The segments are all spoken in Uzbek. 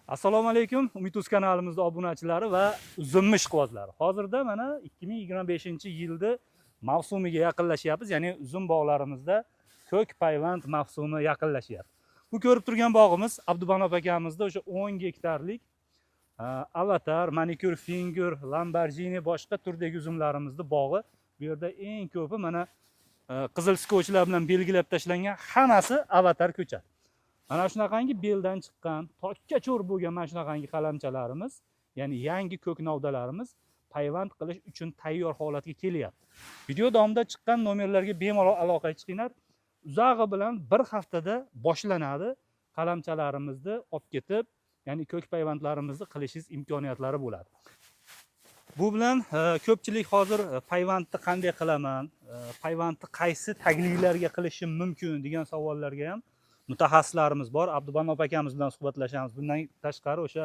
Assalomu alaykum, Umid Uz kanalimizda obunachilari va uzummi ishqibozlari. Hozirda mana 2025-yilda mavsumiga yaqinlashyapmiz, ya'ni uzum bog'larimizda ko'k payvand mavsumi yaqinlashyapti. Bu ko'rib turgan bog'imiz Abdubanob akamizda o'sha 10 gektarlik Avatar, Manicure Finger, Lamborghini boshqa turdagi uzumlarimizni bog'i. Bu yerda eng ko'pi mana qizil skochlar bilan belgilab tashlangan hammasi Avatar ko'chati. Mana shunaqangi beldan chiqqan, tokka cho'r bo'lgan mana shunaqangi qalamchalarimiz, ya'ni yangi ko'k novdalarimiz payvand qilish uchun tayyor holatga kelyapti. Video davomida chiqqan nomerlarga bemalol aloqaga chiqinglar. Uzog'i bilan bir haftada boshlanadi. Qalamchalarimizni olib ketib, ya'ni ko'k payvandlarimizni qilishingiz imkoniyatlari bo'ladi. Bu bilan ko'pchilik hozir payvandni qanday qilaman, payvandni qaysi tagliklarga qilishim mumkin degan savollarga ham mutaxassislarimiz bor. Abdubanob akamiz bilan suhbatlashamiz. Bundan tashqari o'sha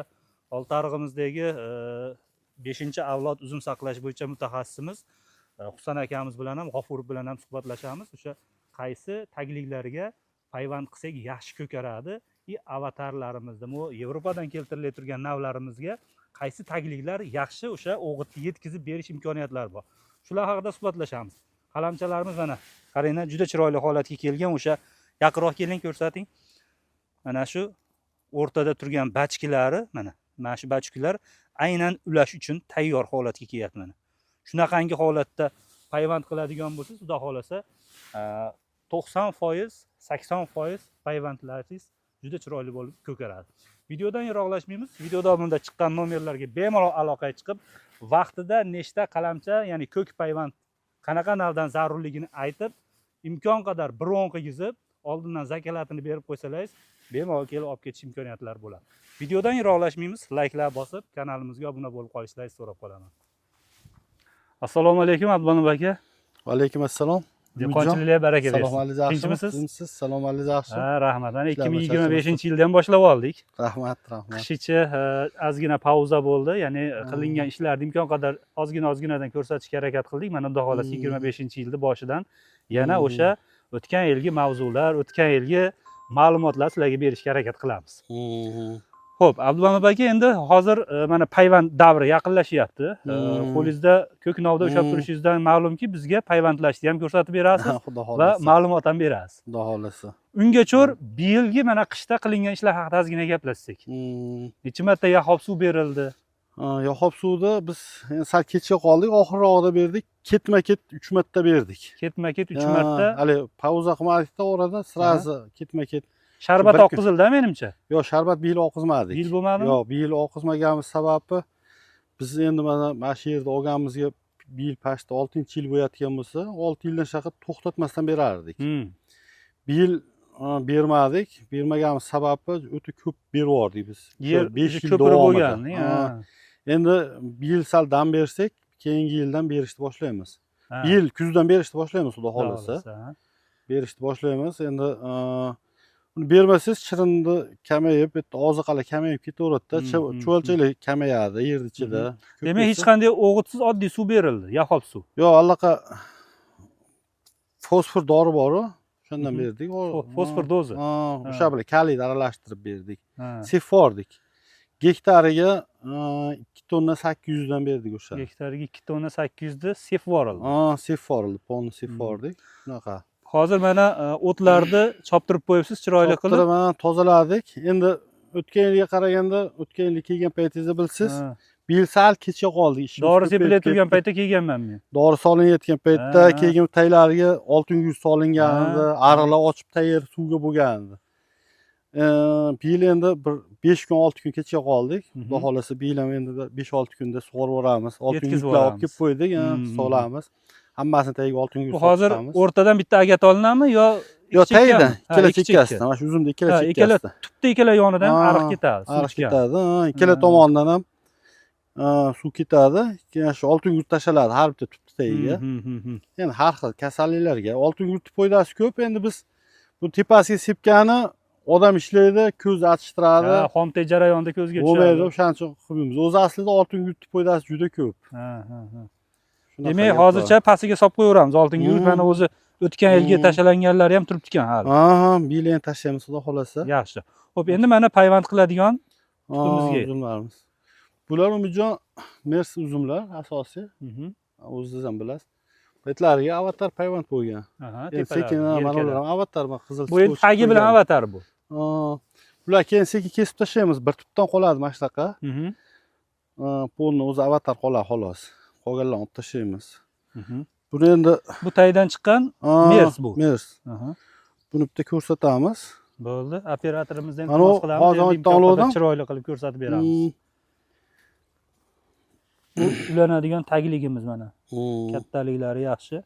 Oltiariqimizdagi 5-avlod uzum saqlash bo'yicha mutaxassisimiz Husan akamiz bilan ham, G'ofurov bilan ham suhbatlashamiz. O'sha qaysi tagliklarga payvand qilsak yaxshi ko'karadi, avatarlarimizda, bu Yevropadan keltirilib turgan navlarimizga qaysi tagliklar yaxshi o'sha o'g'itga yetkazib berish imkoniyatlari bor. Shular haqida suhbatlashamiz. Qalamchalarimiz mana qaranglar, juda chiroyli holatga kelgan. O'sha yaqinroq keling ko'rsating. Mana shu o'rtada turgan bachkilari, mana shu bachkilar aynan ulash uchun tayyor holatga kelyapti mana. Shunaqangi holatda payvand qiladigan bo'lsangiz, xudo xolasa 90%, 80% payvandlaringiz juda chiroyli bo'lib ko'karadi. Videodan yiroqlashmaymiz. Video davomida chiqqan nomerlarga bemalol aloqaga chiqib, vaqtida nechta qalamcha, ya'ni ko'k payvand qanaqa navdan zarurligini aytib, imkon qadar bir o'ng qilgizib, oldindan zakalatini berib qo'ysalaringiz, bemalol kelib olib ketish imkoniyatlari bo'ladi. Videodan yiroqlashmaymiz. Layklar bosib, kanalimizga obuna bo'lib qolishlaringizni so'rab qolaman. Assalomu alaykum Abdubanob aka. Va alaykum assalom. Dehqonchiliklarga baraka bersin. Salom alaykum. Tinchmisiz? Tinchsiz. Salom alaykum. Yaxshi. Ha, rahmat. Mana 2025-yildan boshlab oldik. Rahmat. Qishicha ozgina pauza bo'ldi. Ya'ni qilingan ishlarni imkon qadar ozginadan ko'rsatishga harakat qildik. Mana xudo xolasa 25-yilda boshidan yana o'sha o'tgan yilgi mavzular, o'tgan yilgi ma'lumotlar sizlarga berishga harakat qilamiz. Xo'p, Abdubanob aka, endi hozir mana payvand davri yaqinlashyapti. Qo'lingizda ko'k novda ushlab turishingizdan ma'lumki, bizga payvandlashni ham ko'rsatib berasiz va ma'lumot ham berasiz. Xudo xolasa. Unga cho'r bu yilgi mana qishda qilingan ishlar haqida ozgina gaplashsak. Necha marta yahob suv berildi? Yahob suvni biz sal kechga qoldik, oxirroqda berdik. Ketma-ket 3 marta berdik. Ketma-ket 3 marta. Hali pauza qilmadikda orada sirazi ketma-ket. Sharbat oqizildi menimcha. Yo'q, sharbat bu yil oqizmadik. Bu yil bo'lmadimi? Yo'q, bu yil oqizmaganimiz sababi biz endi mana shu yerda olganimizga bu yil pashda 6-yil bo'layotgan bo'lsa, 6 yildan shaqat to'xtatmasdan berardik. Bu yil bermadik. Bermaganimiz sababi o'ta ko'p berib yubordik biz. 5 yil bo'lgan. Endi bu yil sal dam bersak, keyingi yildan berishni boshlaymiz. Bu yil kuzdan berishni boshlaymiz, xudo xolasa. Berishni boshlaymiz. Endi uni bermasangiz chirinni kamayib, bitta oziqalar kamayib ketaveradi-da, chuvalchalar kamayadi yer ichida. Demak, hech qanday o'g'itsiz oddiy suv berildi, yahob suv. Yo'q, allaqa fosfor dori bor-ku, shundan berdik. Fosfor dozi. O'sha bilan kaliyni aralashtirib berdik. Siffordik. Gektariga 2 tonna 800 dan berdik o'sha. Gektariga 2 tonna 800 da sifforildi. Sifforildi, polni siffordik. Shunaqa. Hozir mana o'tlarni choptirib qo'yibsiz, chiroyli qilib. Choptirib tozaladik. Endi o'tgan yilga qaraganda, o'tgan yil kelgan paytingizda bilsiz, bu yil sal kechga qoldik. Dori sepilib turgan paytda kelganman men. Dori solinayotgan paytda kelgan taylariga oltin yuz solingan edi, ariqlar ochib tayyor suvga bo'lgandi. Bu yil endi bir 5 kun, 6 kun kechga qoldik. Xudo xolasa bu yil ham endi 5-6 kunda sug'orib yuboramiz. Oltin yuzlar olib kelib qo'ydik, solamiz. Hammasini tagiga oltin yuz. Bu hozir o'rtadan bitta agat olinadimi yo tagidan, ikkala chekkasidan, mana shu uzumda ikkala chekkasidan. Tupda ikkala yonidan ariq ketadi, suv ketadi. Ikkala tomonidan ham suv ketadi. Keyin shu oltin yuz tashaladi har bitta tupda tagiga. Endi har xil kasalliklarga oltin yuz foydasi ko'p. Endi biz bu tepasiga sepgani odam ishlaydi, ko'z achishtiradi. Xomtay jarayonida ko'zga tushadi. Bo'lmaydi, o'shaning uchun qilmaymiz. O'zi aslida oltin yuz foydasi juda ko'p. Demak, hozircha pastiga solib qo'yaveramiz. Oltin yuz mana o'zi o'tgan yilga tashalanganlari ham turibdi ekan hali. Bu yil ham tashlaymiz, xudo xolasa. Yaxshi. Xo'p, endi mana payvand qiladigan Kutumizga. Uzumlarimiz. Bular Umidjon Mers uzumlar asosiy. Mhm. O'zingiz ham bilasiz. Betlariga avatar payvand bo'lgan. Aha, Endi sekin tepalar. mana ular ham avatar qizil. Bu endi tagi bilan avatar bu. Bular keyin sekin kesib tashlaymiz. Bir tutdan qoladi mana shunaqa. Mhm. Polni o'zi avatar qoladi xolos. Qolganlarni olib tashlaymiz. Mhm. Buni endi Bu taydan chiqqan Mers bu. Mers. Aha. Buni bitta ko'rsatamiz. Bo'ldi. Operatorimizdan Mana iltimos qilamiz. hozir Endi aytdan oldim. chiroyli qilib ko'rsatib beramiz. Bu ulanadigan tagligimiz mana. Kattaliklari yaxshi.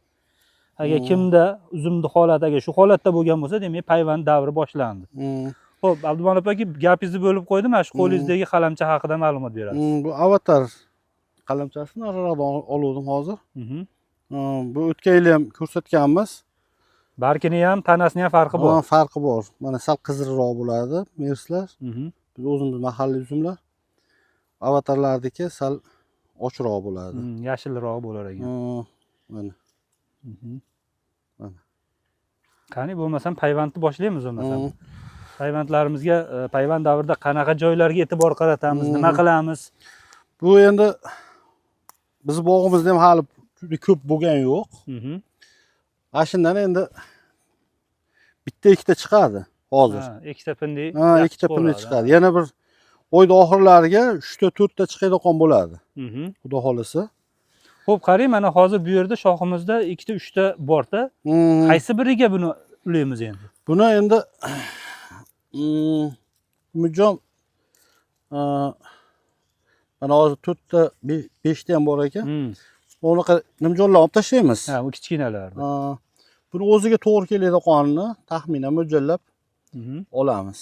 Agar kimda uzumni holati agar shu holatda bo'lgan bo'lsa, demak payvand davri boshlandi. Xo'p, Abdumalik aka, gapingizni bo'lib qo'ydim. Mana shu qo'lingizdagi qalamcha haqida ma'lumot berasiz. Bu avatar qalamchasini nariroqdan oldim hozir. Mhm. Bu o'tgan yil ham ko'rsatganmiz. Barkini ham, tanasini ham farqi bor. Farqi bor. Mana sal qizilroq bo'ladi merslar. Mhm. Biz o'zimiz mahalliy uzumlar. Avatarlardagi sal ochroq bo'ladi. Yashilroq bo'lar ekan. Mana. Mhm. Mana. Qani bo'lmasam payvandni boshlaymiz bo'lmasam. Payvandlarimizga payvand davrida qanaqa joylarga e'tibor qaratamiz, nima qilamiz? Bu endi biz bog'imizda ham hali juda ko'p bo'lgani yo'q. Mhm. Ana shundan endi bitta ikkita chiqadi hozir. Ikkita pindi. Ikkita pindi chiqadi. Yana bir oyda oxirlariga 3 ta 4 ta chiqadigan bo'ladi. Mhm. Xudo xolasa. Xo'p, qarang, mana hozir bu yerda shoximizda 2 ta 3 ta bor-da. Qaysi biriga buni ulaymiz endi? Buni endi Umidjon mana hozir 4 ta 5 ta ham bor ekan. Unaqa nimjonlar olib tashlaymiz. Ha, bu kichkinalarni. Buni o'ziga to'g'ri keladiganini taxminan mo'ljallab olamiz.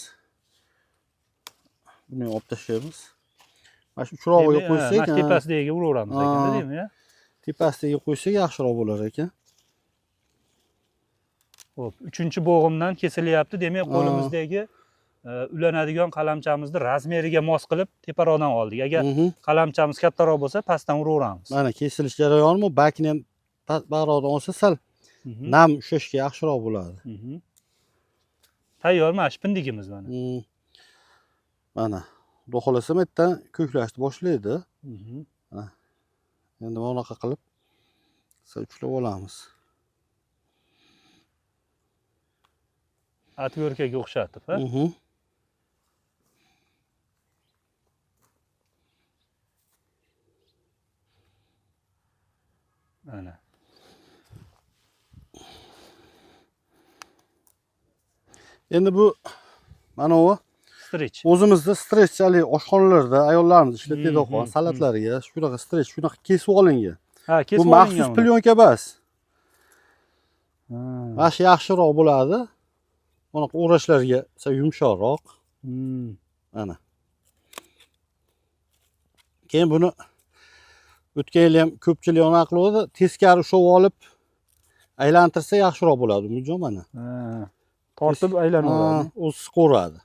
Buni olib tashlaymiz. Mana shu uchrog'iga qo'ysak, mana tepasiga uraveramiz ekan, deymi, ya? Tepasiga qo'ysak yaxshiroq bo'lar ekan. Xo'p, 3-bo'g'imdan kesilyapti. Demak, qo'limizdagi ulanadigan qalamchamizni razmeriga mos qilib teparoqdan oldik. Agar qalamchamiz kattaroq bo'lsa, pastdan uraveramiz. Mana kesilish jarayoni bakni ham baroqdan olsa sal nam ushlashga yaxshiroq bo'ladi. Tayyor mana shu pindigimiz mana. Mana xudo xolasa yerdan ko'klashni boshlaydi. Endi bunaqa qilib uchlab olamiz. Atverkaga o'xshatib, ha? Mana. Endi bu mana u strech. O'zimizda strechchali oshxonalarda ayollarimiz ishlatadigan salatlarga shunaqa strech, shunaqa kesib olingan. Ha, kesib olingan. Bu maxsus plyonka emas. Mana shu yaxshiroq bo'ladi. Bunaqa o'rashlarga yumshoqroq. Mana. Keyin buni o'tgan yil ham ko'pchilik ona qiladi, teskari ushlab olib aylantirsa yaxshiroq bo'ladi. Umidjon mana. Tortib aylanadi. O'zi qo'radi.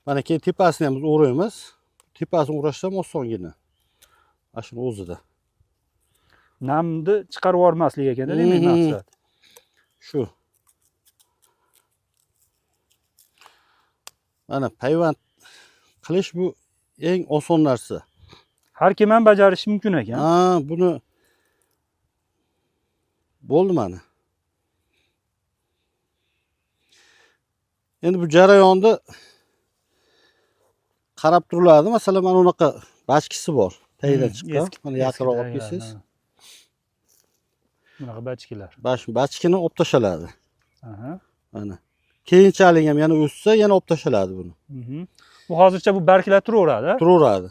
Mana keyin tepasini ham biz o'raymiz. Tepasini o'rashdan osongina. Mana shuni o'zida. Namni chiqarib yubormaslik ekan-da, demak maqsad. Shu. Mana payvand qilish bu eng oson narsa. Har kim ham bajarishi mumkin ekan. Buni bo'ldi mana. Endi bu jarayonda qarab turiladi. Masalan, mana unaqa bachkisi bor. Tagidan chiqqan. Mana yaqinroq olib kelsangiz. Bunaqa bachkilar. Bachkini olib tashaladi. Mana. Keyinchalik ham yana o'ssa, yana olib tashaladi buni. Bu hozircha bu barklar turaveradi. Turaveradi.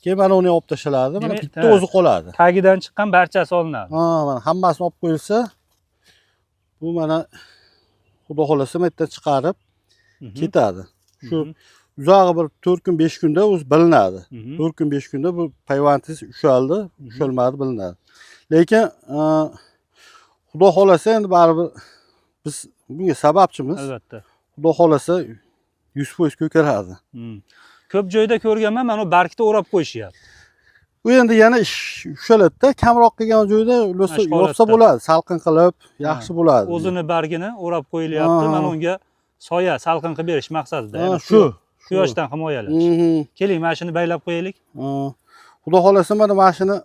Keyin mana uni olib tashaladi. Mana bitta o'zi qoladi. Tagidan chiqqan barchasi olinadi. Mana hammasini olib qo'yilsa, bu mana xudo xolasa yerdan chiqarib ketadi. Shu uzog'i bir 4 kun 5 kunda o'zi bilinadi. 4 kun 5 kunda bu payvandingiz ushaldi, ushalmadi bilinadi. Lekin xudo xolasa endi baribir biz bunga sababchimiz. Albatta. Xudo xolasa 100% ko'karadi. Ko'p joyda ko'rganman, mana barkda o'rab qo'yishyapti. U endi yana ish ushaladi-da, kamroq qilgan joyda yopsa bo'ladi, salqin qilib, yaxshi bo'ladi. O'zini bargini o'rab qo'yilyapti. Mana unga soya, salqin qilib berish maqsadida. Ha, ya'ni shu. Quyoshdan himoyalash. Keling, mana shuni baylab qo'yaylik. Xudo xolasa mana shuni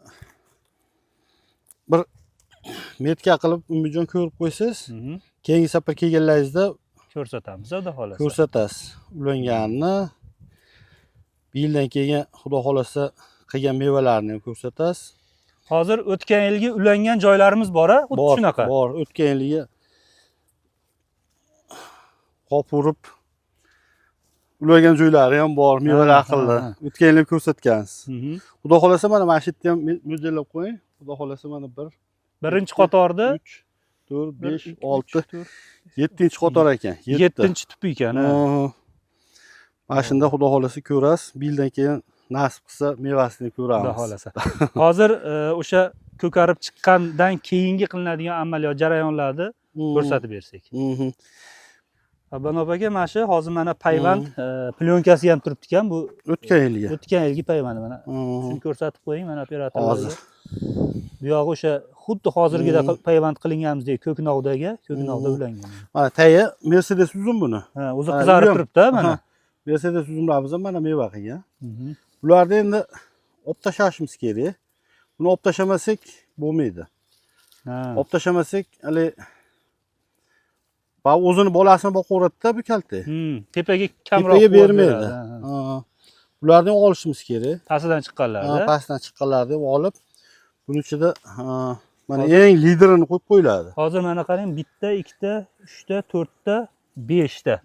bir metka qilib Umidjon ko'rib qo'ysiz. Keyingi safar kelganlaringizda Ko'rsatamiz, xudo xolasa. ko'rsatasiz ulanganini. Bir yildan keyin xudo xolasa qilgan mevalarni ham ko'rsatasiz. Hozir o'tgan yilgi ulangan joylarimiz bor-a, xuddi shunaqa. Bor, o'tgan yilgi qop urib ulangan joylari ham bor, mevalar qildi. O'tgan yil ko'rsatgansiz. Xudo xolasa mana shu yerda ham mo'ljallab qo'ying. Xudo xolasa mana birinchi qatorda 3 4 5 6 7-chi qator ekan. 7-chi tup ekan. Mana shunda xudo xolasa ko'rasiz. Bir yildan keyin nasib qilsa mevasini ko'ramiz. Xudo xolasa. Hozir o'sha ko'karib chiqqandan keyingi qilinadigan amaliyot jarayonlarni ko'rsatib bersak. Banob aka, mana shu hozir mana payvand plyonkasi ham turibdi ekan. Bu o'tgan yilgi. O'tgan yilgi payvand mana. Shuni ko'rsatib qo'ying mana operatorlarga. Hozir. Bu yog'i o'sha xuddi hozirgida payvand qilinganimizdek ko'knovda ulangan. Mana tayi Mercedes uzun buni. Ha, o'zi qizarib turibdi mana. Mercedes uzunlarimiz ham mana meva qilgan. Bularni endi olib tashlashimiz kerak. Buni olib tashlamasak bo'lmaydi. Olib tashlamasak, hali o'zini bolasini boqaveradi-da bu kalta. Tepaga kamroq bermaydi. Bularni olishimiz kerak. Pastidan chiqqanlarni. Pastidan chiqqanlarni olib, buning ichida mana eng liderini qo'yib qo'yiladi. Hozir mana qarang, 1 ta, 2 ta, 3 ta, 4 ta, 5 ta.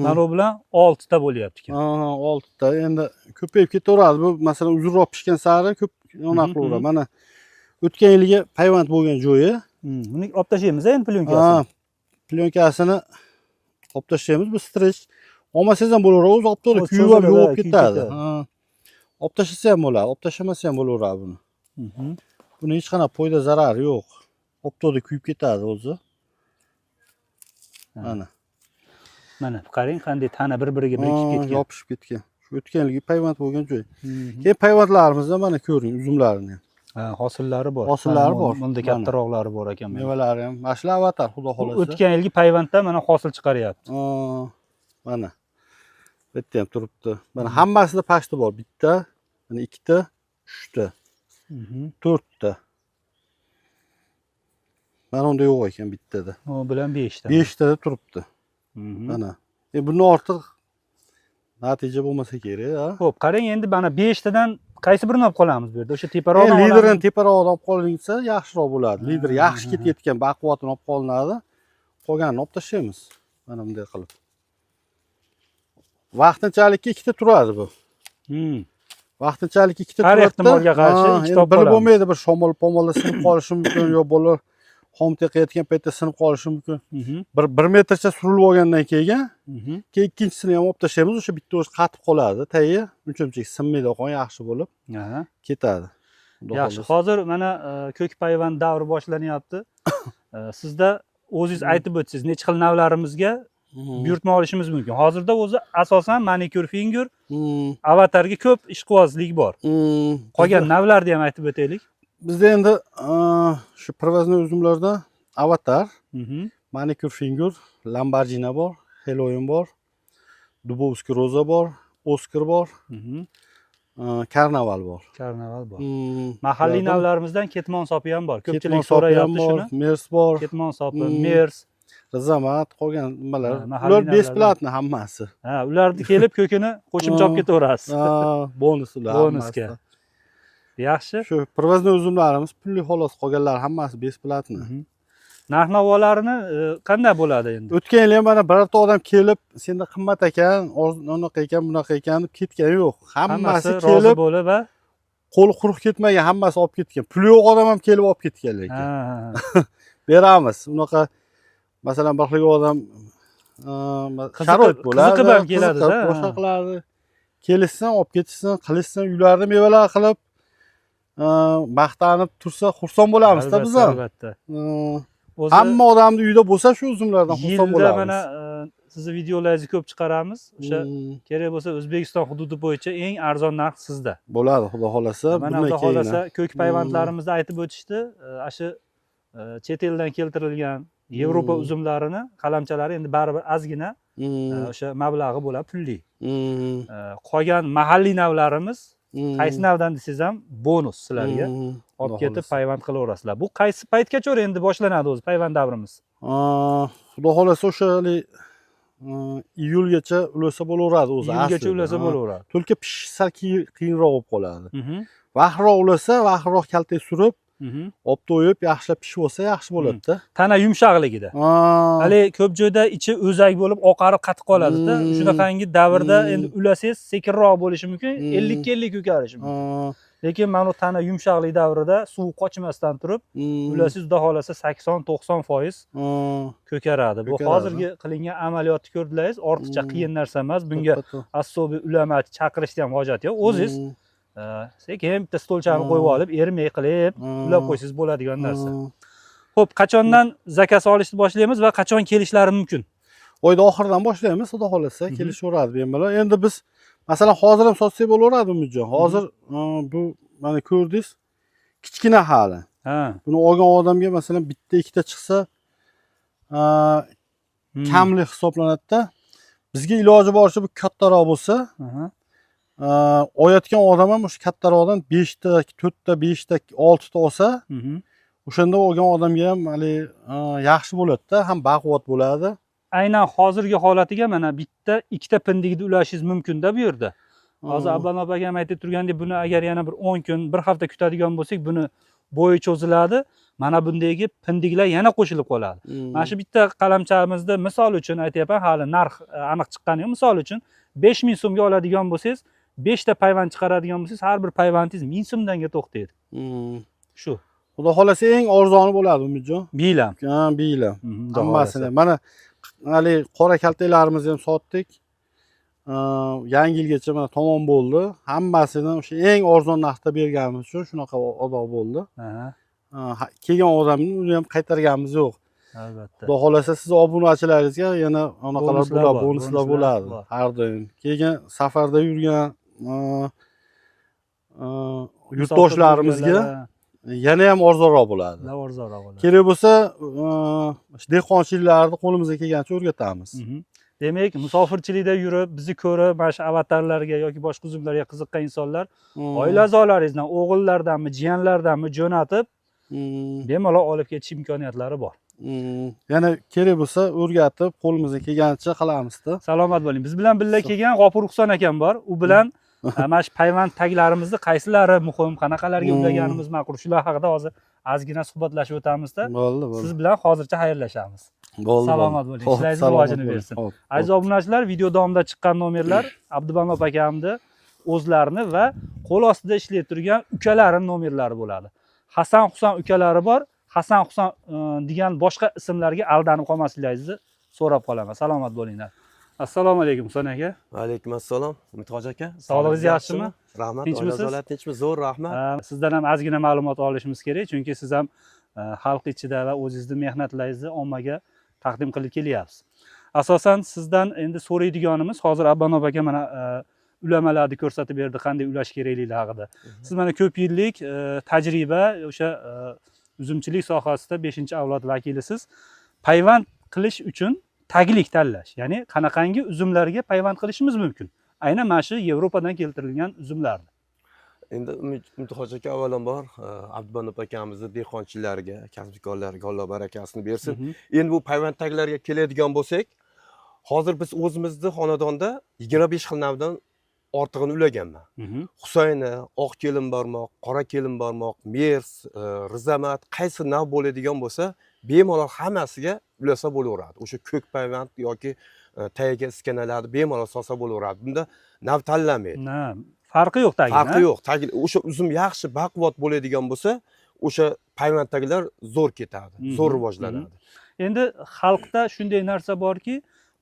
Mana bu bilan 6 ta bo'lyapti ekan. 6 ta. Endi ko'payib ketaveradi. Bu masalan uzunroq pishgan sari ko'p qilaveradi. Mana o'tgan yilgi payvand bo'lgan joyi. Buni olib tashlaymiz endi plyonkasini. Plyonkasini olib tashlaymiz. Bu strech olmasangiz ham bo'laveradi. O'zi olib turib kuyib yuvib ketadi. Olib tashlasa ham bo'ladi, olib tashlamasa ham bo'laveradi buni. Buni hech qanaqa foyda zarari yo'q. Olib turib kuyib ketadi o'zi. Mana. Mana qarang, qanday tana bir-biriga birikib ketgan. Yopishib ketgan. Shu o'tgan yilgi payvand bo'lgan joy. Keyin payvandlarimizda mana ko'ring, uzumlarini. Hosillari bor. Hosillari bor. Bunda kattaroqlari bor ekan. Mevalari ham. Mana shular avatar, xudo xolasa. O'tgan yilgi payvandda mana hosil chiqaryapti. Mana. Bu yerda ham turibdi. Mana hammasida pashti bor. Bitta, mana 2 ta, 3 ta, 4 ta. Mana unda yo'q ekan bittada. O bilan 5 ta. 5 tada turibdi. Mana. Bundan ortiq natija bo'lmasa kerak, ha? Xo'p, qarang, endi mana 5 tadan qaysi birini olib qolamiz bu yerda? O'sha teparoqdan olamiz. Liderni teparoqdan olib qolinsa yaxshiroq bo'ladi. Lider yaxshi ketayotgan baquvvatini olib qolinadi. Qolganini olib tashlaymiz. Mana bunday qilib. Vaqtinchalikka 2 ta turadi bu. Vaqtinchalik 2 ta turadi. Har ehtimolga qarshi 2 ta olib qolamiz. Bo'lmaydi, bir shamol pomolda sinib qolishi mumkin, yo bo'lar xom teqayotgan paytda sinib qolishi mumkin. 1 metrcha surilib olgandan keyin ikkinchisini ham olib tashlaymiz. O'sha bitta o'zi qatib qoladi. Tayi uncha-muncha sinmaydi, qon yaxshi bo'lib ketadi. Yaxshi. Hozir mana ko'k payvand davri boshlanyapti. Sizda o'zingiz aytib o'tsangiz, necha xil navlarimizga buyurtma olishimiz mumkin. Hozirda o'zi asosan manikür finger, avatarga ko'p ishqibozlik bor. Qolgan navlarni ham aytib o'taylik. Bizda endi shu привозной uzumlardan avatar, manikür finger, Lamborghini bor, Heloin bor, Dubovskiy roza bor, Oskar bor, Karnaval bor. Karnaval bor. Mahalliy navlarimizdan ketmon sopi ham bor. Ko'pchilik so'rayapti shuni. Mers bor. Ketmon sopi, Mers, Rizamat, qolgan nimalar. Ular besplatni hammasi. Ularni kelib ko'kini qo'shib chop ketaverasiz. Bonus ular. Bonusga. Yaxshi. Shu привозной uzumlarimiz pulli xolos, qolganlar hammasi besplatni. Narx-navolarini qanday bo'ladi endi? O'tgan yil ham mana birorta odam kelib, senda qimmat ekan, unaqa ekan, bunaqa ekan deb ketgan yo'q. Hammasi rozi bo'lib va qo'l quruq ketmagan, hammasi olib ketgan. Puli yo'q odam ham kelib olib ketgan lekin. Beramiz. Unaqa masalan bir xil odam sharoit bo'ladi. Qiziqib ham keladi-da. Boshqa qiladi. Kelishsin, olib ketishsin, qilishsin, uylarni mevalar qilib maqtanib tursa xursand bo'lamiz-da biz ham. Albatta. Hamma odamni uyida bo'lsa shu uzumlardan xursand bo'lamiz. Yilda mana sizni videolaringizni ko'p chiqaramiz. O'sha kerak bo'lsa O'zbekiston hududi bo'yicha eng arzon narx sizda. Bo'ladi, xudo xolasa. Mana xudo xolasa ko'k payvandlarimizni aytib o'tishdi. Shu chet eldan keltirilgan Yevropa uzumlarini qalamchalari endi baribir ozgina o'sha mablag'i bo'ladi, pulli. Qolgan mahalliy navlarimiz qaysi navdan desangiz ham bonus sizlarga olib ketib payvand qilaverasizlar. Bu qaysi paytgacha endi boshlanadi o'zi payvand davrimiz? Xudo xolasa o'sha iyulgacha ulasa bo'laveradi o'zi. Iyulgacha ulasa bo'laveradi. Tulki pishish sal qiyinroq bo'lib qoladi. Vaqtroq ulasa, vaqtroq kaltak surib, olib to'yib, yaxshilab pishib olsa yaxshi bo'ladi-da. Tana yumshoqligida. Hali ko'p joyda ichi o'zak bo'lib, oqarib qatib qoladi-da. Shunaqangi davrda endi ulasangiz sekinroq bo'lishi mumkin, 50 ga 50 ko'karishi mumkin. Lekin mana bu tana yumshoqlik davrida suv qochmasdan turib, ulasangiz xudo xolasa 80-90% ko'karadi. Bu hozirgi qilingan amaliyotni ko'rdilaringiz, ortiqcha qiyin narsa emas. Bunga assobiy ulamachi chaqirishga ham hojat yo'q. O'zingiz sekin bitta stolchani qo'yib olib, ermay qilib, ulab qo'ysangiz bo'ladigan narsa. Xo'p, qachondan zakaz olishni boshlaymiz va qachon kelishlari mumkin? Oyda oxiridan boshlaymiz, xudo xolasa, kelishaveradi bemalol. Endi biz masalan hozir ham sotsak bo'laveradi Umidjon. Hozir bu mana ko'rdingiz, kichkina hali. Buni olgan odamga masalan bitta ikkita chiqsa kamlik hisoblanadi-da. Bizga iloji boricha bu kattaroq bo'lsa, oyatgan odam ham o'sha kattaroqdan 5 ta, 4 ta, 5 ta, 6 ta olsa, o'shanda olgan odamga ham hali yaxshi bo'ladi-da, ham baquvvat bo'ladi. Aynan hozirgi holatiga mana bitta, ikkita pindigida ulashingiz mumkin-da bu yerda. Hozir Abban aka ham aytib turgandek, buni agar yana bir 10 kun, bir hafta kutadigan bo'lsak, buni bo'yi cho'ziladi. Mana bundagi pindiglar yana qo'shilib qoladi. Mana shu bitta qalamchamizda misol uchun aytayapman, hali narx aniq chiqqani yo'q. Misol uchun 5000 so'mga oladigan bo'lsangiz, 5 ta payvand chiqaradigan bo'lsangiz, har bir payvandingiz 1000 so'mdanga to'xtaydi. Shu. Xudo xolasa eng arzoni bo'ladi Umidjon. Biylam. Biylam. Hammasini. Mana hali qora kaltaklarimizni ham sotdik. Yangi yilgacha mana tamom bo'ldi. Hammasini o'sha eng arzon narxda berganimiz uchun shunaqa odob bo'ldi. Kelgan odamni uni ham qaytarganimiz yo'q. Albatta. Xudo xolasa siz obunachilaringizga yana anaqalar bo'ladi, bonuslar bo'ladi har doim. Keyin safarda yurgan yurtdoshlarimizga yana ham arzonroq bo'ladi. Arzonroq bo'ladi. Kerak bo'lsa, dehqonchiliklarni qo'limizga kelgancha o'rgatamiz. Demak, musofirchilikda yurib, bizni ko'rib, mana shu avatarlarga yoki boshqa uzumlarga qiziqqan insonlar oila a'zolaringizdan, o'g'illardanmi, jiyanlardanmi jo'natib, bemalol olib ketish imkoniyatlari bor. Yana kerak bo'lsa, o'rgatib, qo'limizga kelgancha qilamiz-da. Salomat bo'ling. Biz bilan birga kelgan G'ofur Ruxson akam bor. U bilan mana shu payvand taglarimizni qaysilari muhim, qanaqalarga ulaganimiz ma'qul, shular haqida hozir ozgina suhbatlashib o'tamiz-da. Bo'ldi. Siz bilan hozircha xayrlashamiz. Bo'ldi. Salomat bo'ling. Ishlaringiz rivojini bersin. Aziz obunachilar, video davomida chiqqan nomerlar Abdubanop akamni o'zlarini va qo'l ostida ishlayib turgan ukalarining nomerlari bo'ladi. Hasan Husan ukalari bor. Hasan Husan degan boshqa ismlarga aldanib qolmasligingizni so'rab qolaman. Salomat bo'linglar. Assalomu alaykum Husan aka. Va alaykum assalom. Umidxon aka. Sog'lig'ingiz yaxshimi? Rahmat. Tinchmisiz? Tinchmi? Zo'r, rahmat. Sizdan ham ozgina ma'lumot olishimiz kerak, chunki siz ham xalq ichida va o'zingizning mehnatlaringizni ommaga taqdim qilib kelyapsiz. Asosan sizdan endi so'raydiganimiz, hozir Abbanop aka mana ulamalarni ko'rsatib berdi, qanday ulash kerakligi haqida. Siz mana ko'p yillik tajriba, o'sha uzumchilik sohasida 5-avlod vakilisiz. Payvand qilish uchun taglik tanlash, ya'ni qanaqangi uzumlarga payvand qilishimiz mumkin? Aynan mana shu Yevropadan keltirilgan uzumlarni. Endi Umidxon aka avvalambor Abdubanop akamizni dehqonchilarga, kasbkorlarga Alloh barakasini bersin. Endi bu payvand taglarga keladigan bo'lsak, hozir biz o'zimizning xonadonda 25 xil navdan ortig'ini ulaganman. Husayni, oq kelin barmoq, qora kelin barmoq, mers, rizamat, qaysi nav bo'ladigan bo'lsa, bemalol hammasiga ulasa bo'laveradi. O'sha ko'k payvand yoki tagiga iskanalarni bemalol solsa bo'laveradi. Bunda nav tanlamaydi. Farqi yo'q tagi. Farqi yo'q. Tagi o'sha uzum yaxshi baquvvat bo'ladigan bo'lsa, o'sha payvand taglar zo'r ketadi, zo'r rivojlanadi. Endi xalqda shunday narsa borki,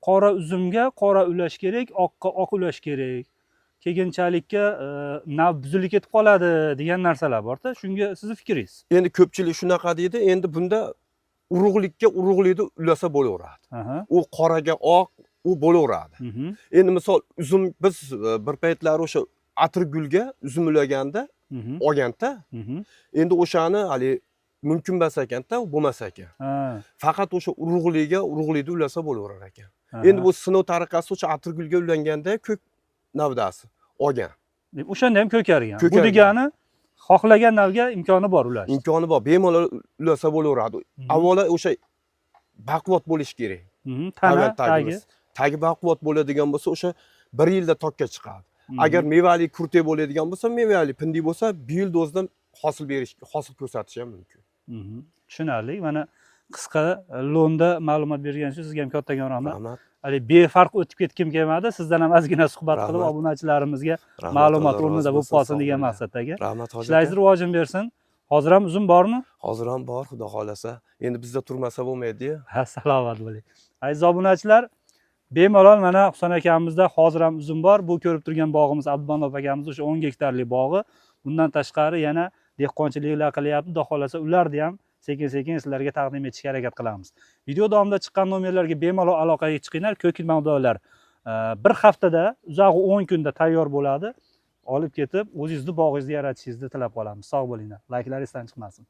qora uzumga qora ulash kerak, oqqa oq ulash kerak. Keyinchalikka nav buzilib ketib qoladi degan narsalar bor-da. Shunga sizning fikringiz? Endi ko'pchilik shunaqa deydi. Endi bunda urug'likka urug'likni ulasa bo'laveradi. U qoraga oq, u bo'laveradi. Endi misol uzum biz bir paytlar o'sha atirgulga uzum ulaganda olganda, endi o'shani hali mumkin emas ekanda, bo'lmas ekan. Ha. Faqat o'sha urug'likda ulasa bo'laverar ekan. Aha. Endi bu sinov tariqasida o'sha atirgulga ulanganda ko'k navdasi olgan. Deb o'shanda ham ko'kargan. Bu Ko'kargan. degani xohlagan navga imkoni bor ulash. Imkoni bor, bemalol ulasa bo'laveradi. Avvalo o'sha baquvvat bo'lish kerak. Tana, Avval tagi. tagimiz. Tagi baquvvat bo'ladigan bo'lsa, o'sha 1 yilda tokka chiqadi. Mhm. Agar mevali kurte bo'ladigan bo'lsa, mevali pindi bo'lsa, 1 yilda o'zidan hosil ko'rsatishi ham mumkin. Tushunarli. Mana qisqa lo'nda ma'lumot berganingiz uchun sizga ham kattakon rahmat. Rahmat. Hali befarq o'tib ketgim kelmadi. Sizdan ham ozgina suhbat qilib Rahmat. obunachilarimizga Rahmat, ma'lumot Alloh o'rnida rozi bo'lib bo'lsin, qolsin sog' degan bo'ling. maqsaddagi. Rahmat hoji. Ishlayingiz rivojini bersin. Hozir ham uzum bormi? Hozir ham bor, xudo xolasa. Endi bizda turmasa bo'lmaydi-yu. Ha, salomat bo'ling. Aziz obunachilar, bemalol mana Husan akamizda hozir ham uzum bor. Bu ko'rib turgan bog'imiz Abdulmanop akamiz o'sha 10 gektarlik bog'i. Bundan tashqari yana dehqonchiliklar qilyapti. Xudo xolasa ularni ham sekin-sekin sizlarga taqdim etishga harakat qilamiz. Video davomida chiqqan nomerlarga bemalol aloqaga chiqinglar. Ko'k mavdolar bir haftada, uzog'i 10 kunda tayyor bo'ladi. Olib ketib, o'zingizni bog'ingizni yaratishingizni tilab qolamiz. Sog' bo'linglar. Layklar esdan chiqmasin.